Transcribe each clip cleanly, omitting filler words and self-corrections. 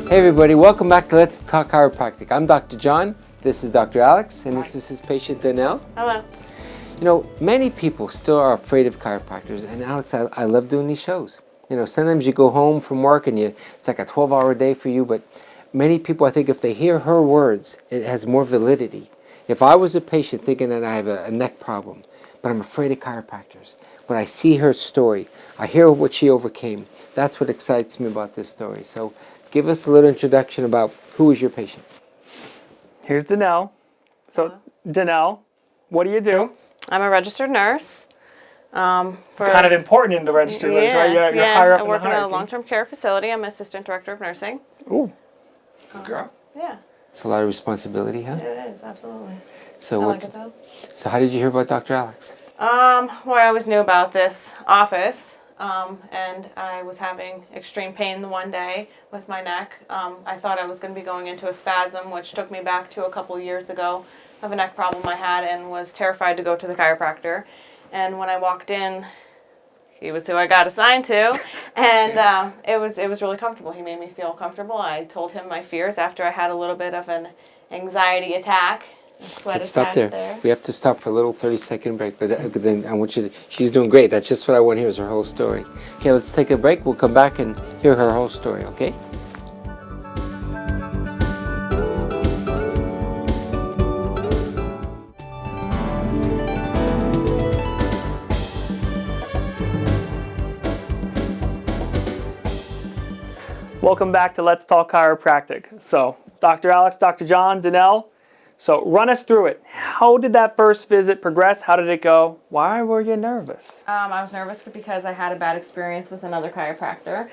Hey everybody, welcome back to Let's Talk Chiropractic. I'm Dr. John, this is Dr. Alex, and this is his patient Danielle. Hello. You know, many people still are afraid of chiropractors, and Alex, I love doing these shows. You know, sometimes you go home from work and it's like a 12-hour day for you, but many people, I think if they hear her words, it has more validity. If I was a patient thinking that I have a neck problem, but I'm afraid of chiropractors, when I see her story, I hear what she overcame, that's what excites me about this story. So give us a little introduction about who is your patient. Here's Danielle. So, Danielle, what do you do? I'm a registered nurse. Kind of important in the registered nurse, right? You're higher up I in the work in a hierarchy. long-term care facility. I'm assistant director of nursing. Ooh. Good girl. Yeah. It's a lot of responsibility, huh? It is, absolutely. So I like it though. So how did you hear about Dr. Alex? Well, I always knew about this office, and I was having extreme pain the one day with my neck. I thought I was going to be going into a spasm, which took me back to a couple years ago of a neck problem I had, and was terrified to go to the chiropractor. And when I walked in, he was who I got assigned to, and it was really comfortable. He made me feel comfortable. I told him my fears after I had a little bit of an anxiety attack. Let's stop there. We have to stop for a little 30-second break, but then I want you to, she's doing great. That's just what I want to hear is her whole story. Okay, let's take a break. We'll come back and hear her whole story, okay? Welcome back to Let's Talk Chiropractic. So, Dr. Alex, Dr. John, Danielle. So, run us through it. How did that first visit progress? How did it go? Why were you nervous? I was nervous because I had a bad experience with another chiropractor.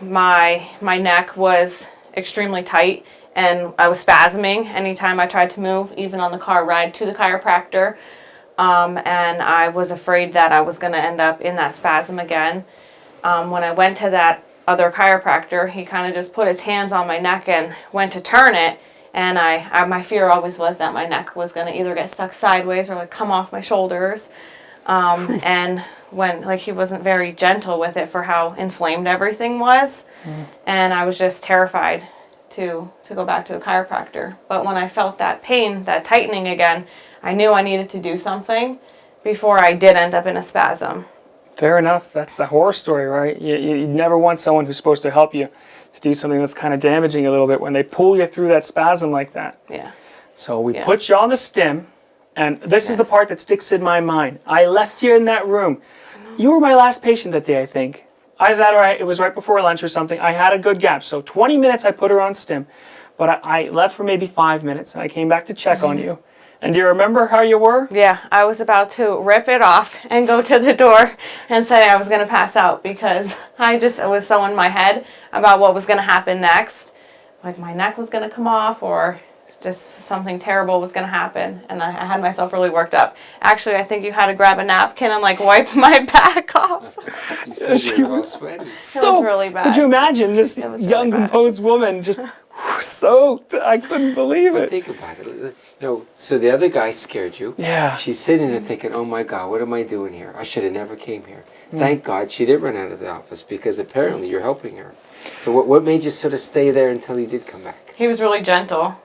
My neck was extremely tight, and I was spasming anytime I tried to move, even on the car ride to the chiropractor. And I was afraid that I was going to end up in that spasm again. When I went to that other chiropractor, he kind of just put his hands on my neck and went to turn it. And my fear always was that my neck was going to either get stuck sideways or like come off my shoulders. And when he wasn't very gentle with it for how inflamed everything was. And I was just terrified to go back to the chiropractor. But when I felt that pain, that tightening again, I knew I needed to do something before I did end up in a spasm. Fair enough. That's the horror story, right? You never want someone who's supposed to help you to do something that's kind of damaging a little bit when they pull you through that spasm like that. Yeah. So we put you on the stim, and this is the part that sticks in my mind. I left you in that room. You were my last patient that day, I think. Either that or it was right before lunch or something. I had a good gap. So 20 minutes I put her on stim, but I left for maybe 5 minutes, and I came back to check on you. And do you remember how you were? Yeah, I was about to rip it off and go to the door and say I was going to pass out because I was so in my head about what was going to happen next. Like my neck was going to come off or just something terrible was going to happen. And I had myself really worked up. Actually, I think you had to grab a napkin and wipe my back off. She was sweaty. It was really bad. Could you imagine this young, composed woman just soaked? I couldn't believe it. But think about it. You know, so the other guy scared you. Yeah. She's sitting there thinking, oh my God, what am I doing here? I should have never came here. Thank God she did run out of the office because apparently you're helping her. So what made you sort of stay there until he did come back? He was really gentle.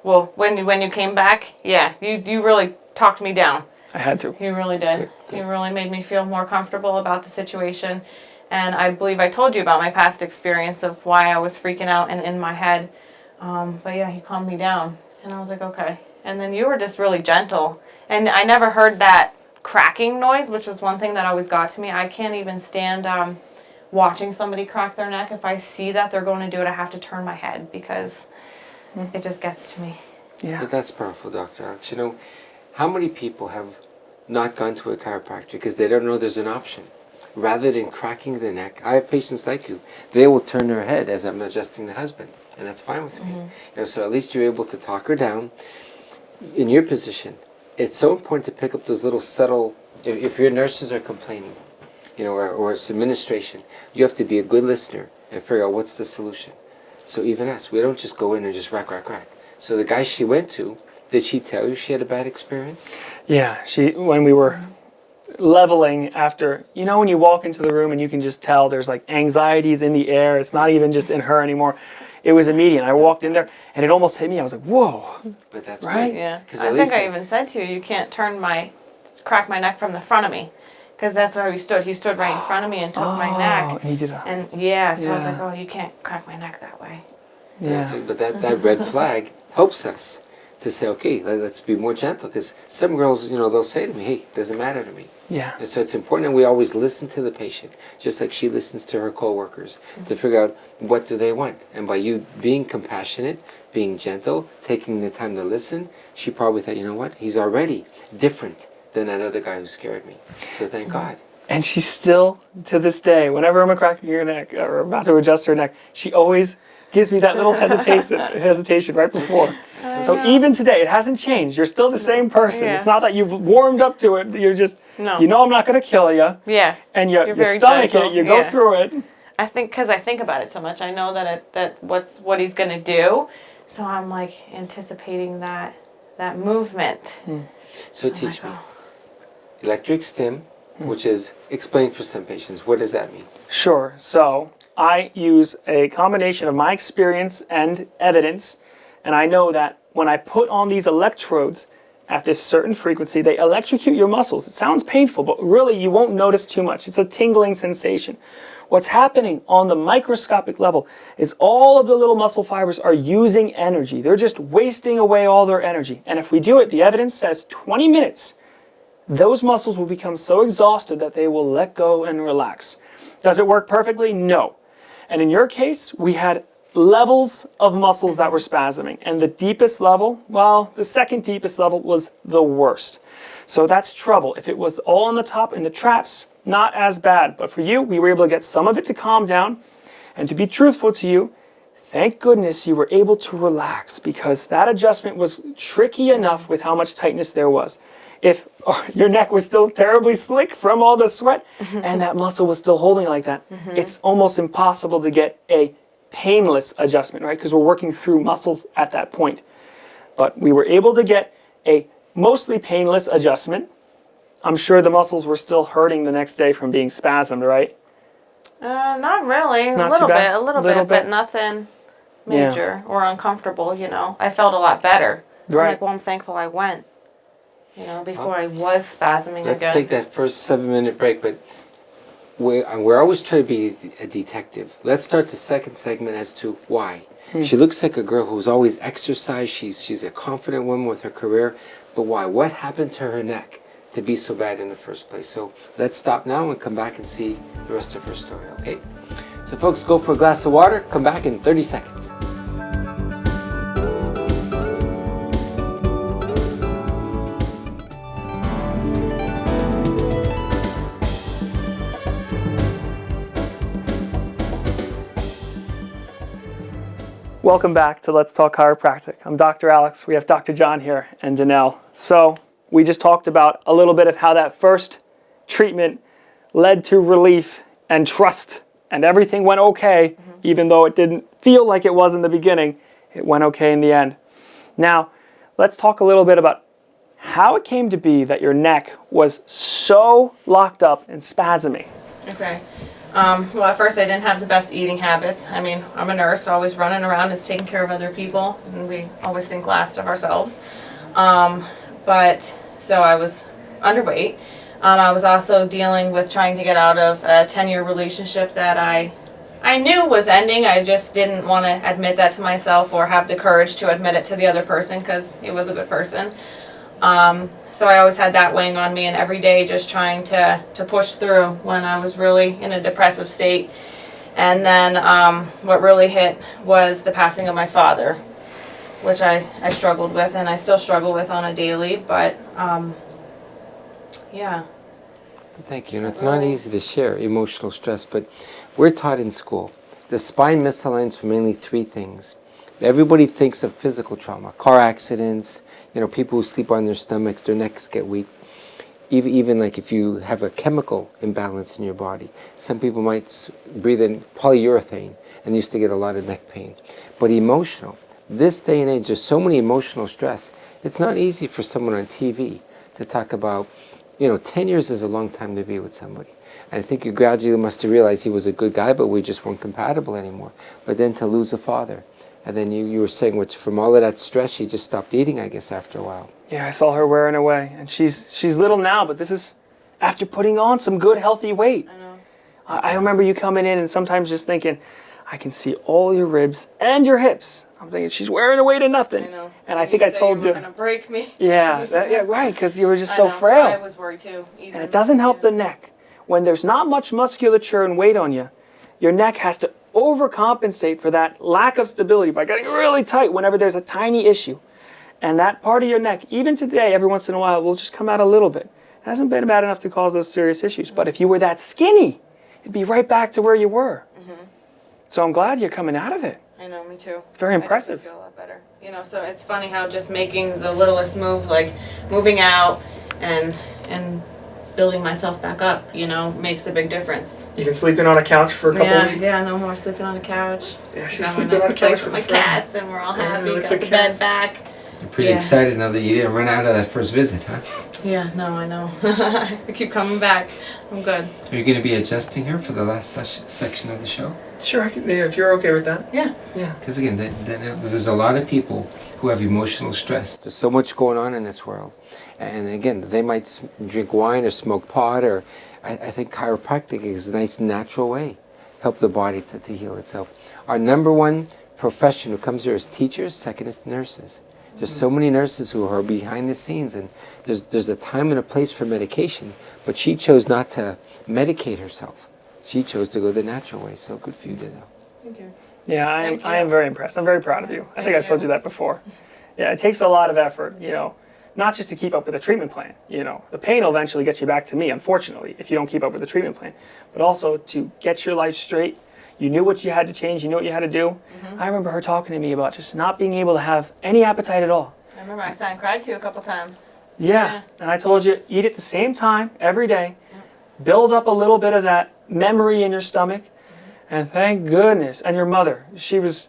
Well, when you came back, yeah, you really talked me down. I had to. He really did. He really made me feel more comfortable about the situation. And I believe I told you about my past experience of why I was freaking out and in my head. But yeah, he calmed me down. And I was like, okay. And then you were just really gentle. And I never heard that cracking noise, which was one thing that always got to me. I can't even stand watching somebody crack their neck. If I see that they're going to do it, I have to turn my head because it just gets to me. Yeah. But that's powerful, Dr. Alex. You know, how many people have not gone to a chiropractor because they don't know there's an option? Rather than cracking the neck, I have patients like you. They will turn their head as I'm adjusting the husband, and that's fine with me. You know, so at least you're able to talk her down. In your position, it's so important to pick up those little subtle. If your nurses are complaining, you know, or it's administration, you have to be a good listener and figure out what's the solution. So even us, we don't just go in and just rack. So the guy she went to, did she tell you she had a bad experience? Yeah. When we were leveling after, you know, when you walk into the room and you can just tell there's like anxieties in the air. It's not even just in her anymore. It was immediate. I walked in there and it almost hit me. I was like, whoa. But that's Right? great. Yeah. 'Cause I at think least I they- even said to you, you can't crack my neck from the front of me. Because that's where he stood. He stood right in front of me and took my neck. And he did a, And yeah, so I was Yeah. like, oh, you can't crack my neck that way. yeah. But that red flag helps us to say, okay, let's be more gentle. Because some girls, you know, they'll say to me, hey, it doesn't matter to me. Yeah. And so it's important that we always listen to the patient, just like she listens to her coworkers, to figure out what do they want. And by you being compassionate, being gentle, taking the time to listen, she probably thought, you know what, he's already different than that other guy who scared me. So thank God. And she still, to this day, whenever I'm cracking her neck or about to adjust her neck, she always gives me that little hesitation right before. That's So even today, it hasn't changed. You're still the same person. Yeah. It's not that you've warmed up to it. You're just, No. you know I'm not going to kill you. Yeah. And You're you very stomach gentle, it, you go yeah. through it. I think because I think about it so much, I know that what he's gonna do, so I'm like anticipating that movement. So I'm teach like, me. oh. Electric stim, which is explained for some patients. What does that mean? Sure. So I use a combination of my experience and evidence, and I know that when I put on these electrodes at this certain frequency, they electrocute your muscles. It sounds painful, but really you won't notice too much. It's a tingling sensation. What's happening on the microscopic level is all of the little muscle fibers are using energy. They're just wasting away all their energy. And if we do it, the evidence says 20 minutes, those muscles will become so exhausted that they will let go and relax. Does it work perfectly? No. And in your case, we had levels of muscles that were spasming. And the deepest level, well, the second deepest level was the worst. So that's trouble. If it was all on the top in the traps, not as bad. But for you, we were able to get some of it to calm down. And to be truthful to you, thank goodness you were able to relax, because that adjustment was tricky enough with how much tightness there was. If your neck was still terribly slick from all the sweat and that muscle was still holding like that, it's almost impossible to get a painless adjustment, right? Because we're working through muscles at that point. But we were able to get a mostly painless adjustment. I'm sure the muscles were still hurting the next day from being spasmed, right? Not really. Not a little too bad? bit, a little Little bit, bit? but nothing major or uncomfortable. You know, I felt a lot better. I'm Right. like, well, I'm thankful I went. You know, before I was spasming Let's again. take that first 7-minute break, but we're always trying to be a detective. Let's start the second segment as to why. She looks like a girl who's always exercised. She's a confident woman with her career, but why? What happened to her neck to be so bad in the first place? So let's stop now and come back and see the rest of her story, okay? So folks, go for a glass of water, come back in 30 seconds. Welcome back to Let's Talk Chiropractic. I'm Dr. Alex. We have Dr. John here and Danielle. So we just talked about a little bit of how that first treatment led to relief and trust, and everything went okay, even though it didn't feel like it was in the beginning. It went okay in the end. Now, let's talk a little bit about how it came to be that your neck was so locked up and spasming. Okay. Well, at first I didn't have the best eating habits. I mean, I'm a nurse, so always running around is taking care of other people, and we always think last of ourselves. But so I was underweight. I was also dealing with trying to get out of a 10-year relationship that I knew was ending. I just didn't want to admit that to myself or have the courage to admit it to the other person, because he was a good person. So I always had that weighing on me, and every day just trying to push through when I was really in a depressive state. And then what really hit was the passing of my father, which I struggled with, and I still struggle with on a daily, but yeah. Thank you. And it's not easy to share emotional stress, but we're taught in school the spine misaligns for mainly 3 things. Everybody thinks of physical trauma, car accidents, people who sleep on their stomachs, their necks get weak. Even like if you have a chemical imbalance in your body. Some people might breathe in polyurethane and used to get a lot of neck pain. But emotional, this day and age, there's so many emotional stress. It's not easy for someone on TV to talk about 10 years is a long time to be with somebody. And I think you gradually must have realized he was a good guy, but we just weren't compatible anymore. But then to lose a father, and then you were saying, which from all of that stress, she just stopped eating, I guess, after a while. Yeah, I saw her wearing away, and she's little now, but this is after putting on some good, healthy weight. I know. I remember you coming in and sometimes just thinking, I can see all your ribs and your hips. I'm thinking, she's wearing away to nothing. I know. And I think I told you. You're gonna break me. Yeah, right, because you were just I so know. frail. I was worried too. And it doesn't help the neck. When there's not much musculature and weight on you, your neck has to overcompensate for that lack of stability by getting really tight whenever there's a tiny issue. And that part of your neck, even today, every once in a while, will just come out a little bit. It hasn't been bad enough to cause those serious issues. But if you were that skinny, it'd be right back to where you were. So I'm glad you're coming out of it. I know, me too. It's very impressive. I feel a lot better. So it's funny how just making the littlest move, like moving out and building myself back up, makes a big difference. You can sleep in on a couch for a couple of weeks. Yeah, no more sleeping on the couch. Yeah, she's Got my sleeping nice on a place couch with my cats, and we're all happy. with Got the the bed cats. back. You're pretty Yeah. excited now that you didn't run out of that first visit, huh? Yeah, no, I know. I keep coming back. I'm good. So you're going to be adjusting her for the last section of the show? Sure, if you're okay with that. Yeah. Because again, there's a lot of people who have emotional stress. There's so much going on in this world. And again, they might drink wine or smoke pot, or I think chiropractic is a nice natural way help the body to heal itself. Our number one profession who comes here is teachers, second is nurses. There's so many nurses who are behind the scenes, and there's a time and a place for medication, but she chose not to medicate herself. She chose to go the natural way, so good for you, Danielle. Thank you. Yeah, I am very impressed. I'm very proud of you. I think I told you that before. Yeah, it takes a lot of effort, not just to keep up with the treatment plan. The pain will eventually get you back to me, unfortunately, if you don't keep up with the treatment plan, but also to get your life straight. You knew what you had to change, you knew what you had to do. I remember her talking to me about just not being able to have any appetite at all. I remember my son cried to you a couple times. Yeah, and I told you, eat at the same time every day, build up a little bit of that memory in your stomach, and thank goodness. And your mother, she was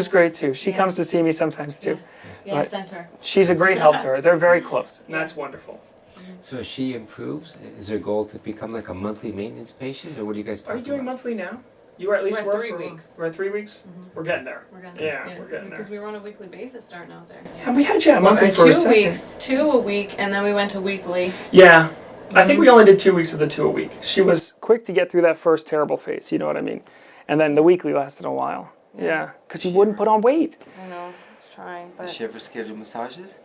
great too. She comes to see me sometimes too. Yeah, I sent her. She's a great help to her. They're very close. And that's wonderful. So as she improves, is her goal to become like a monthly maintenance patient, or what do you guys talk Are you doing about? monthly now? You at least We're at were 3 for weeks. We're at 3 weeks. We're getting there. We're gonna We're getting there. because we were on a weekly basis starting out there. And we had you at monthly for a 2 second. weeks, 2 a week, and then we went to weekly. Yeah, I think we only did 2 weeks of the 2 a week. She was quick to get through that first terrible phase. You know what I mean? And then the weekly lasted a while. Yeah, because you wouldn't put on weight. I know, I was trying, Does but she ever schedule massages?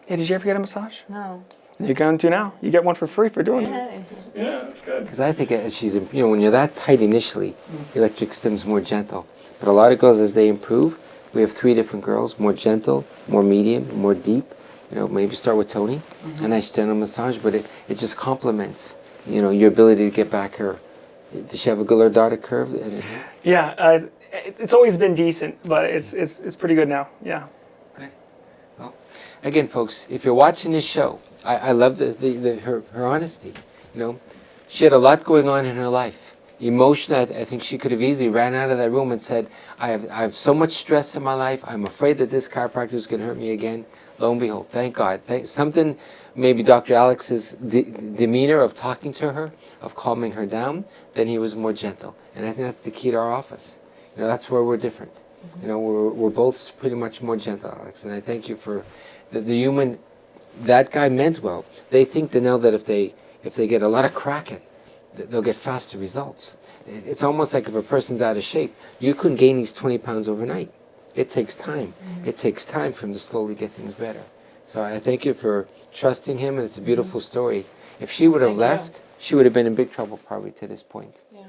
Yeah, did you ever get a massage? no. You're going to now. You get one for free for doing this. Yeah. Yeah, that's good. Because I think as she's, when you're that tight initially, electric stim's more gentle. But a lot of girls, as they improve, we have 3 different girls, more gentle, more medium, more deep. Maybe start with Tony, a nice gentle massage, but it just complements, your ability to get back her. Does she have a good lordotic curve? Yeah, it's always been decent, but it's pretty good now. Yeah. Good. Well, again, folks, if you're watching this show, I love her honesty. She had a lot going on in her life. Emotionally, I think she could have easily ran out of that room and said, I have so much stress in my life. I'm afraid that this chiropractor is going to hurt me again. Lo and behold, thank God. Something, maybe Dr. Alex's demeanor of talking to her, of calming her down, then he was more gentle. And I think that's the key to our office. That's where we're different. We're both pretty much more gentle, Alex. And I thank you for the human. That guy meant well. They think, Danielle, that if they get a lot of cracking, they'll get faster results. It's almost like if a person's out of shape, you couldn't gain these 20 pounds overnight. It takes time. It takes time for him to slowly get things better. So I thank you for trusting him, and it's a beautiful story. If she would have left, she would have been in big trouble probably to this point. Yeah.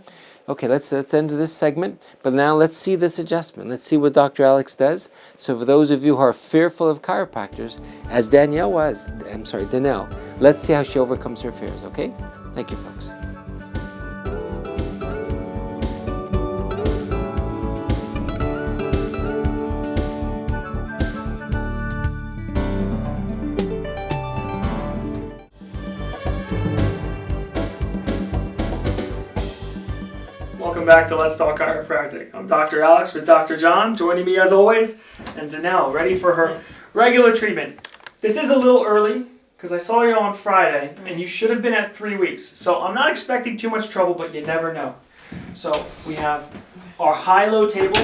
Okay, let's end this segment, but now let's see this adjustment. Let's see what Dr. Alex does. So for those of you who are fearful of chiropractors, as Danielle, let's see how she overcomes her fears, okay? Thank you, folks. Welcome back to Let's Talk Chiropractic. I'm Dr. Alex with Dr. John, joining me as always, and Danielle, ready for her regular treatment. This is a little early because I saw you on Friday, and you should have been at 3 weeks. So I'm not expecting too much trouble, but you never know. So we have our high-low table,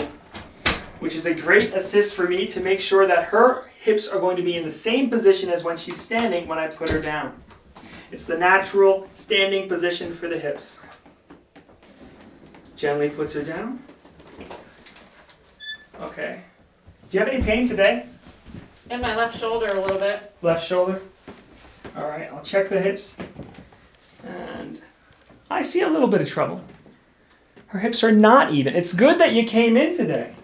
which is a great assist for me to make sure that her hips are going to be in the same position as when she's standing when I put her down. It's the natural standing position for the hips. Gently puts her down. Okay. Do you have any pain today? In my left shoulder a little bit. Left shoulder? All right, I'll check the hips. And I see a little bit of trouble. Her hips are not even. It's good that you came in today.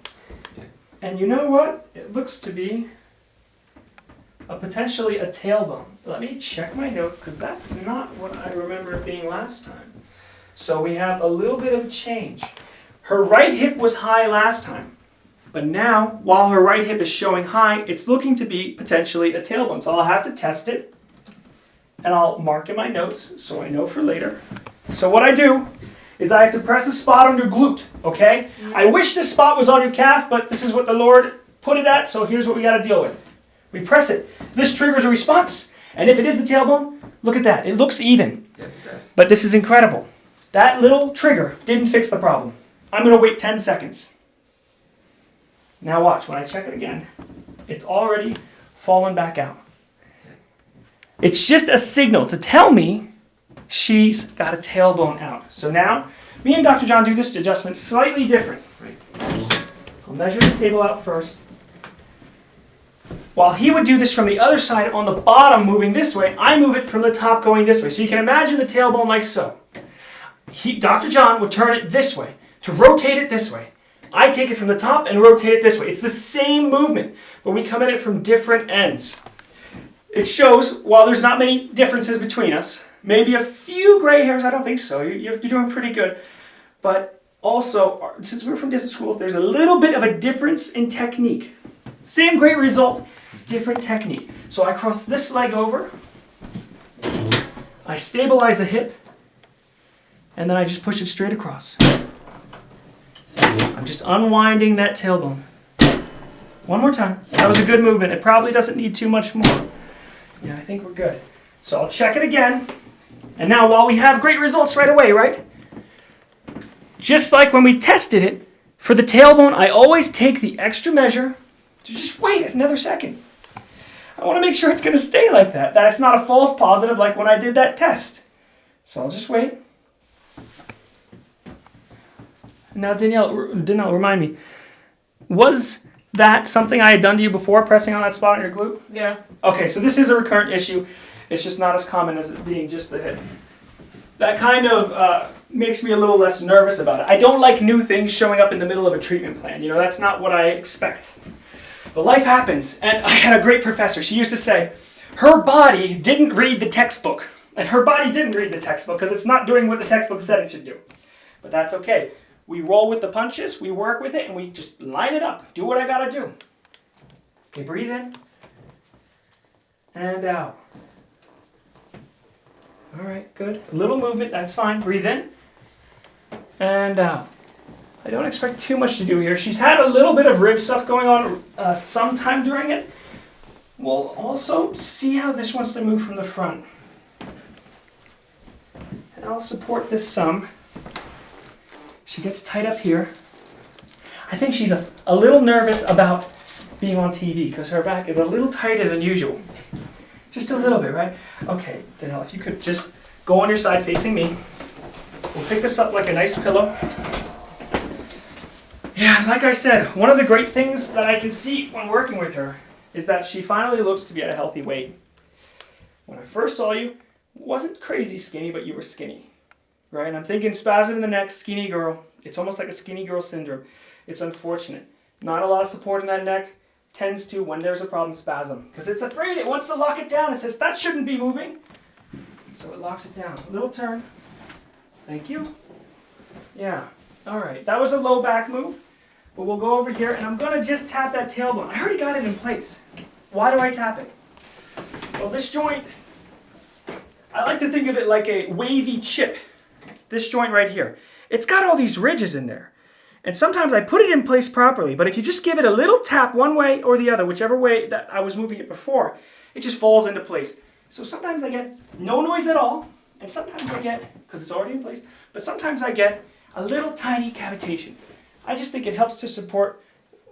And you know what? It looks to be potentially a tailbone. Let me check my notes because that's not what I remember it being last time. So we have a little bit of change. Her right hip was high last time. But now, while her right hip is showing high, it's looking to be potentially a tailbone. So I'll have to test it. And I'll mark in my notes so I know for later. So what I do is I have to press a spot on your glute, okay? I wish this spot was on your calf, but this is what the Lord put it at, so here's what we got to deal with. We press it. This triggers a response. And if it is the tailbone, look at that. It looks even. Yeah, it does. But this is incredible. That little trigger didn't fix the problem. I'm going to wait 10 seconds. Now watch. When I check it again, it's already fallen back out. It's just a signal to tell me she's got a tailbone out. So now, me and Dr. John do this adjustment slightly different. Right. I'll measure the table out first. While he would do this from the other side on the bottom moving this way, I move it from the top going this way. So you can imagine the tailbone like so. Dr. John would turn it this way to rotate it this way. I take it from the top and rotate it this way. It's the same movement, but we come at it from different ends. It shows, while there's not many differences between us, maybe a few gray hairs, I don't think so. You're doing pretty good. But also, since we're from distance schools, there's a little bit of a difference in technique. Same great result, different technique. So I cross this leg over, I stabilize the hip, and then I just push it straight across. I'm just unwinding that tailbone. One more time. That was a good movement. It probably doesn't need too much more. Yeah, I think we're good. So I'll check it again. And now while we have great results right away, right? Just like when we tested it, for the tailbone, I always take the extra measure to just wait another second. I want to make sure it's going to stay like that. That it's not a false positive like when I did that test. So I'll just wait. Now, Danielle, remind me, was that something I had done to you before, pressing on that spot on your glute? Yeah. Okay, so this is a recurrent issue. It's just not as common as it being just the hip. That kind of makes me a little less nervous about it. I don't like new things showing up in the middle of a treatment plan. You know, that's not what I expect. But life happens, and I had a great professor. She used to say, her body didn't read the textbook. And her body didn't read the textbook because it's not doing what the textbook said it should do. But that's okay. We roll with the punches, we work with it, and we just line it up. Do what I gotta do. Okay, breathe in. And out. All right, good. A little movement, that's fine. Breathe in. And out. I don't expect too much to do here. She's had a little bit of rib stuff going on sometime during it. We'll also see how this wants to move from the front. And I'll support this some. She gets tight up here. I think she's a little nervous about being on TV because her back is a little tighter than usual. Just a little bit, right? Okay, Danielle, if you could just go on your side facing me. We'll pick this up like a nice pillow. Yeah, like I said, one of the great things that I can see when working with her is that she finally looks to be at a healthy weight. When I first saw you, wasn't crazy skinny, but you were skinny. Right, and I'm thinking spasm in the neck, skinny girl. It's almost like a skinny girl syndrome. It's unfortunate. Not a lot of support in that neck. Tends to, when there's a problem, spasm. Because it's afraid, it wants to lock it down. It says, that shouldn't be moving. So it locks it down. A little turn. Thank you. Yeah, all right. That was a low back move. But we'll go over here, and I'm going to just tap that tailbone. I already got it in place. Why do I tap it? Well, this joint, I like to think of it like a wavy chip. This joint right here. It's got all these ridges in there. And sometimes I put it in place properly, but if you just give it a little tap one way or the other, whichever way that I was moving it before, it just falls into place. So sometimes I get no noise at all, and sometimes I get, because it's already in place, but sometimes I get a little tiny cavitation. I just think it helps to support.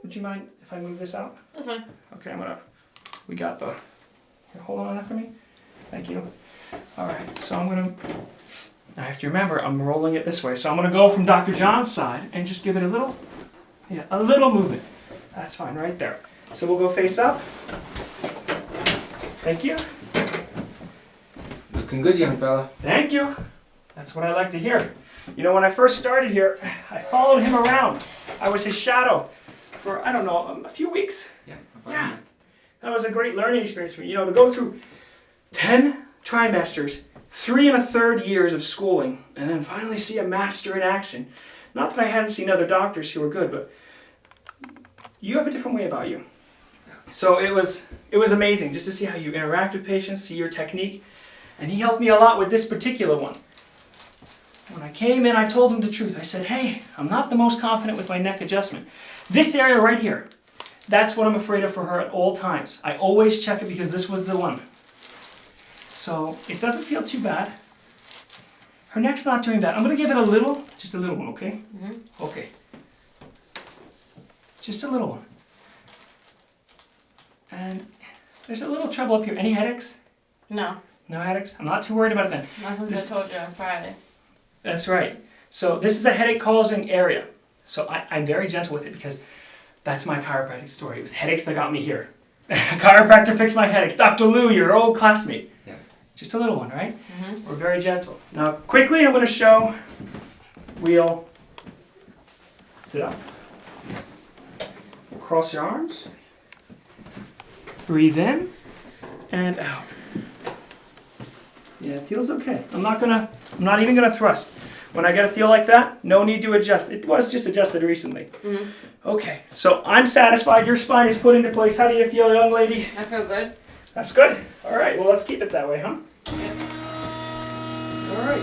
Would you mind if I move this out? That's fine. Okay, we got the, here, hold on that for me. Thank you. All right, so I have to remember, I'm rolling it this way. So I'm gonna go from Dr. John's side and just give it a little movement. That's fine, right there. So we'll go face up. Thank you. Looking good, young fella. Thank you. That's what I like to hear. You know, when I first started here, I followed him around. I was his shadow for, I don't know, a few weeks. Yeah. Yeah. That was a great learning experience for me. You know, to go through 10 trimesters, 3 1/3 years of schooling, and then finally see a master in action. Not that I hadn't seen other doctors who were good, but you have a different way about you. So it was amazing just to see how you interact with patients, see your technique, and he helped me a lot with this particular one. When I came in, I told him the truth. I said, hey, I'm not the most confident with my neck adjustment. This area right here, that's what I'm afraid of for her at all times. I always check it because this was the one. So it doesn't feel too bad. Her neck's not doing bad. I'm going to give it a little, just a little one, okay? Mm-hmm. Okay. Just a little one. And there's a little trouble up here. Any headaches? No. No headaches? I'm not too worried about it then. Nothing I told you on Friday. That's right. So this is a headache causing area. So I'm very gentle with it because that's my chiropractic story. It was headaches that got me here. Chiropractor fixed my headaches. Dr. Lou, your old classmate. Yeah. Just a little one, right? Mm-hmm. We're very gentle. Now quickly I'm going to show, we'll sit up. Cross your arms. Breathe in and out. Yeah, it feels okay. I'm not even gonna thrust. When I get a feel like that, no need to adjust. It was just adjusted recently. Mm-hmm. Okay, so I'm satisfied. Your spine is put into place. How do you feel, young lady? I feel good. That's good. All right, well, let's keep it that way, huh? Yeah. All right.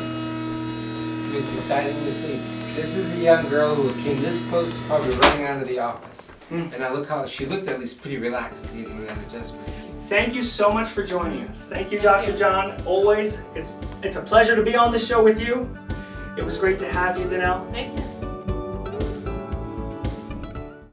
It's exciting to see. This is a young girl who came this close to probably running out of the office. And I look how she looked at least pretty relaxed getting that adjustment. Thank you so much for joining us. Thank you, Dr. John. Always, it's a pleasure to be on the show with you. It was great to have you, Danielle. Thank you.